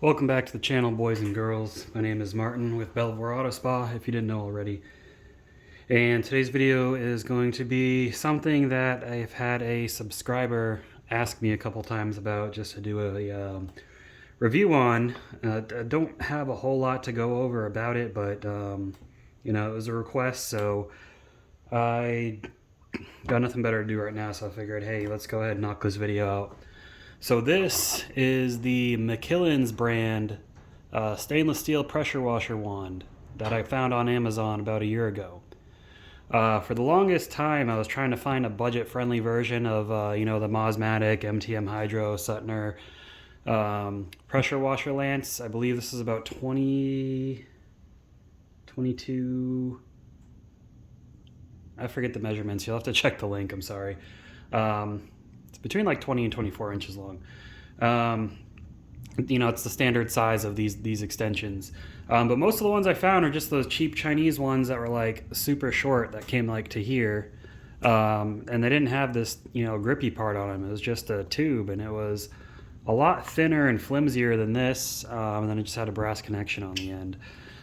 Welcome back to the channel, boys and girls. My name is Martin with Belvoir Auto Spa, if you didn't know already. And today's video is going to be something that I've had a subscriber ask me a couple times about, just to do a review on. I don't have a whole lot to go over about it, but it was a request, so I got nothing better to do right now, so I figured, hey, let's go ahead and knock this video out. So this is the McKillans brand stainless steel pressure washer wand that I found on Amazon about a year ago. For the longest time, I was trying to find a budget-friendly version of, the Mosmatic, MTM Hydro, Suttner pressure washer lance. I believe this is about 22. I forget the measurements. You'll have to check the link. I'm sorry. It's between like 20 and 24 inches long. It's the standard size of these extensions. But most of the ones I found are just those cheap Chinese ones that were like super short that came like to here. And they didn't have this, grippy part on them. It was just a tube, and it was a lot thinner and flimsier than this. And then it just had a brass connection on the end.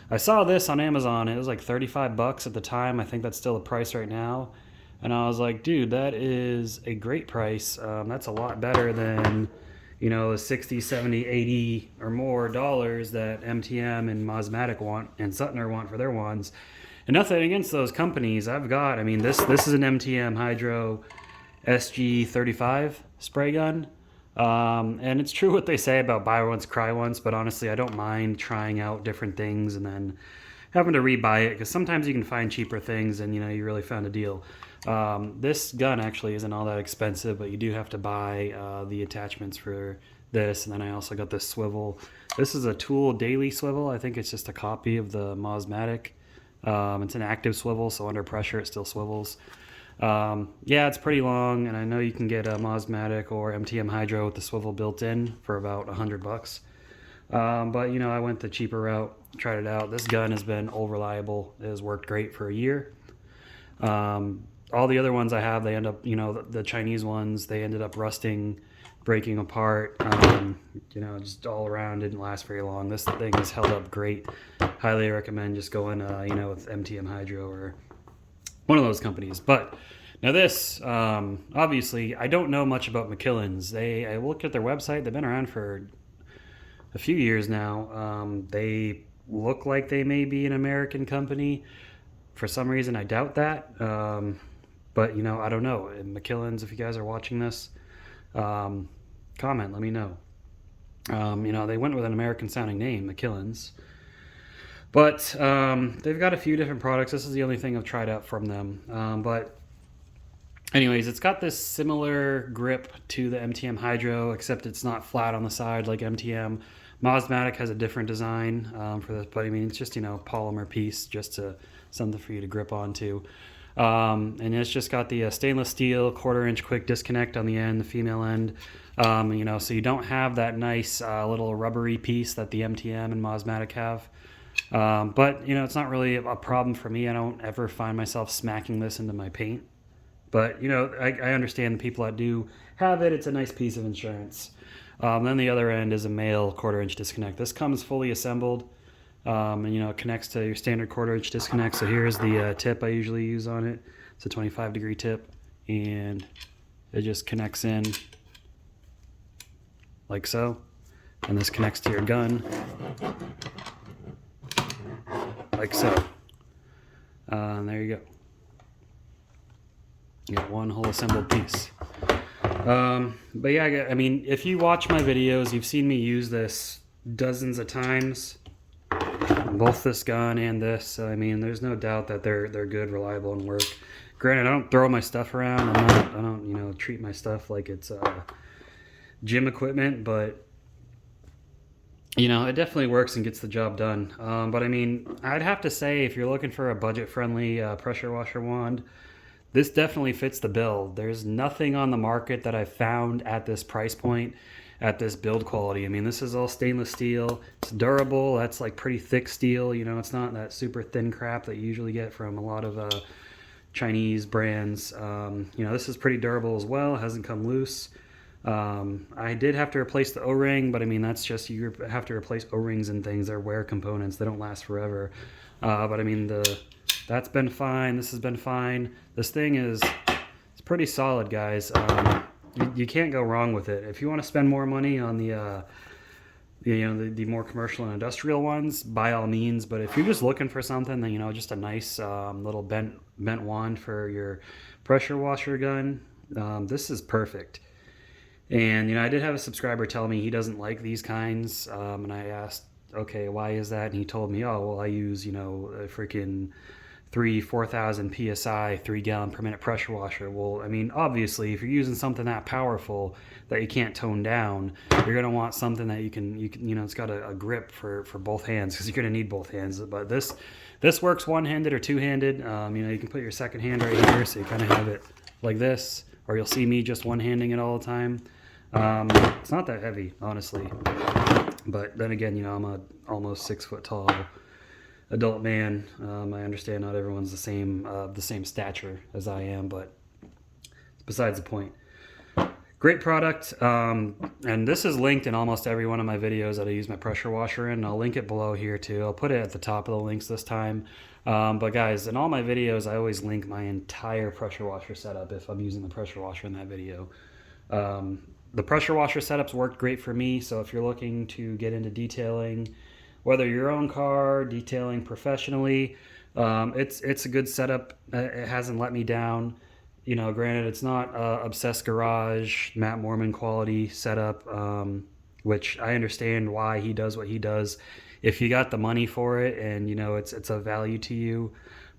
I saw this on Amazon. It was like 35 bucks at the time. I think that's still the price right now. And I was like, dude, that is a great price. That's a lot better than, the 60, 70, 80 or more dollars that MTM and Mosmatic want and Suttner want for their wands. And nothing against those companies. This is an MTM Hydro SG35 spray gun. And it's true what they say about buy once, cry once, but honestly, I don't mind trying out different things and then having to rebuy it, because sometimes you can find cheaper things and, you really found a deal. This gun actually isn't all that expensive, but you do have to buy the attachments for this. And then I also got this swivel. This is a Tool Daily swivel. I think it's just a copy of the Mosmatic. It's an active swivel, so under pressure it still swivels. It's pretty long, and I know you can get a Mosmatic or MTM Hydro with the swivel built in for about $100. But I went the cheaper route, tried it out. This gun has been all reliable. It has worked great for a year. All the other ones I have, they end up, the Chinese ones, they ended up rusting, breaking apart. Just all around didn't last very long. This thing has held up great. Highly recommend just going, with MTM Hydro or one of those companies. But now this, obviously, I don't know much about McKillans. I looked at their website. They've been around for a few years now. They look like they may be an American company. For some reason, I doubt that. But, I don't know. McKillans, if you guys are watching this, comment, let me know. They went with an American-sounding name, McKillans. But they've got a few different products. This is the only thing I've tried out from them. But anyways, it's got this similar grip to the MTM Hydro, except it's not flat on the side like MTM. Mosmatic has a different design for this, but it's just, polymer piece, just something for you to grip onto. And it's just got the stainless steel 1/4-inch quick disconnect on the end, the female end. So you don't have that nice little rubbery piece that the MTM and Mosmatic have. But it's not really a problem for me. I don't ever find myself smacking this into my paint. But I understand the people that do have it. It's a nice piece of insurance. Then the other end is a male 1/4-inch disconnect. This comes fully assembled. And it connects to your standard 1/4-inch disconnect. So here's the tip I usually use on it. It's a 25-degree tip, and it just connects in like so. And this connects to your gun like so. And there you go. You got one whole assembled piece. But yeah, if you watch my videos, you've seen me use this dozens of times. Both this gun and this. So, there's no doubt that they're good, reliable, and work. Granted, I don't throw my stuff around. I don't treat my stuff like it's gym equipment, but it definitely works and gets the job done. But I'd have to say, if you're looking for a budget-friendly pressure washer wand, this definitely fits the bill. There's nothing on the market that I've found at this price point, at this build quality. This is all stainless steel. It's durable. That's like pretty thick steel. It's not that super thin crap that you usually get from a lot of Chinese brands. This is pretty durable as well. It hasn't come loose. I did have to replace the O-ring, but I mean, that's just, you have to replace O-rings and things. They're wear components. They don't last forever. But I mean, that's been fine. This has been fine. This thing it's pretty solid, guys. You can't go wrong with it. If you want to spend more money on the more commercial and industrial ones, by all means. But if you're just looking for something, then, just a nice little bent wand for your pressure washer gun, this is perfect. And, I did have a subscriber tell me he doesn't like these kinds. And I asked, okay, why is that? And he told me, oh, well, I use, a freaking 4,000 PSI, 3 gallon per minute pressure washer. Well, I mean, obviously, if you're using something that powerful that you can't tone down, you're going to want something that you can, it's got a grip for both hands, because you're going to need both hands. But this works one-handed or two-handed. You can put your second hand right here, so you kind of have it like this, or you'll see me just one-handing it all the time. It's not that heavy, honestly. But then again, I'm a almost 6 foot tall adult man. I understand not everyone's the same stature as I am, but besides the point. Great product, and this is linked in almost every one of my videos that I use my pressure washer in. I'll link it below here too. I'll put it at the top of the links this time. But guys, in all my videos, I always link my entire pressure washer setup if I'm using the pressure washer in that video. The pressure washer setups worked great for me, so if you're looking to get into detailing, whether your own car, detailing professionally, it's a good setup. It hasn't let me down. Granted, it's not Obsessed Garage, Matt Mormon quality setup, which I understand why he does what he does. If you got the money for it and, it's a value to you,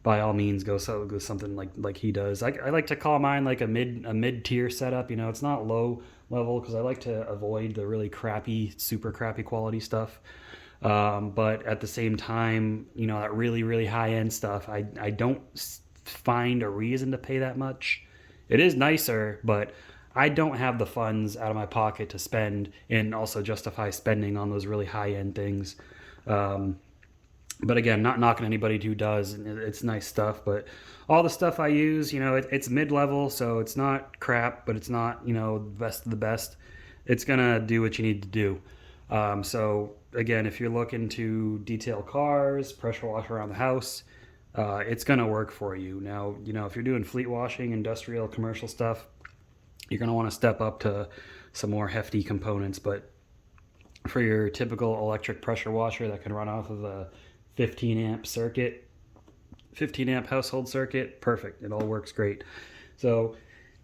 by all means, go something like he does. I like to call mine like a mid-tier setup. It's not low level, because I like to avoid the really crappy, super crappy quality stuff. But at the same time, that really, really high-end stuff, I don't find a reason to pay that much. It is nicer, but I don't have the funds out of my pocket to spend and also justify spending on those really high-end things. But again, not knocking anybody who does. It's nice stuff, but all the stuff I use, it's mid-level, so it's not crap, but it's not, best of the best. It's gonna do what you need to do. So again, if you're looking to detail cars, pressure wash around the house, it's gonna work for you. Now, if you're doing fleet washing, industrial, commercial stuff, you're gonna want to step up to some more hefty components. But for your typical electric pressure washer that can run off of a 15 amp household circuit, perfect. It all works great. So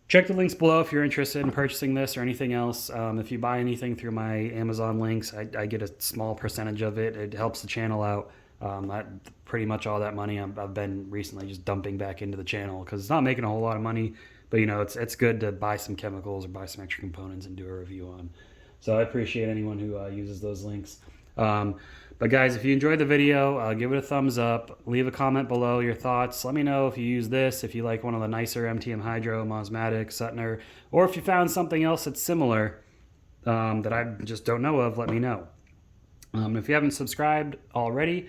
check the links below if you're interested in purchasing this or anything else. If you buy anything through my Amazon links, I get a small percentage of it. It helps the channel out. Pretty much all that money I've been recently just dumping back into the channel, because it's not making a whole lot of money, but it's good to buy some chemicals or buy some extra components and do a review on. So I appreciate anyone who uses those links. But guys, if you enjoyed the video, give it a thumbs up. Leave a comment below your thoughts. Let me know if you use this, if you like one of the nicer MTM Hydro, Mosmatic, Suttner, or if you found something else that's similar that I just don't know of, let me know. If you haven't subscribed already,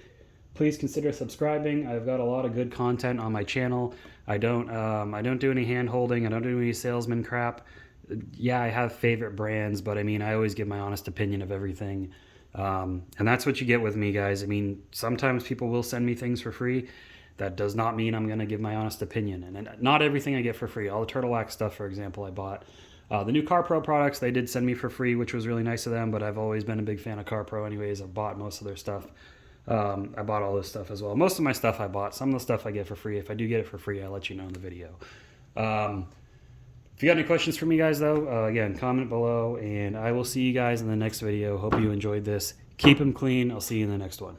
please consider subscribing. I've got a lot of good content on my channel. I don't do any hand holding. I don't do any salesman crap. Yeah, I have favorite brands, but I mean, I always give my honest opinion of everything. And that's what you get with me, guys. I mean, sometimes people will send me things for free. That does not mean I'm going to give my honest opinion. And not everything I get for free. All the Turtle Wax stuff, for example, I bought. The new CarPro products, they did send me for free, which was really nice of them, but I've always been a big fan of CarPro anyways. I've bought most of their stuff. I bought all this stuff as well. Most of my stuff I bought. Some of the stuff I get for free. If I do get it for free, I'll let you know in the video. If you got any questions for me, guys, though, again, comment below, and I will see you guys in the next video. Hope you enjoyed this. Keep them clean. I'll see you in the next one.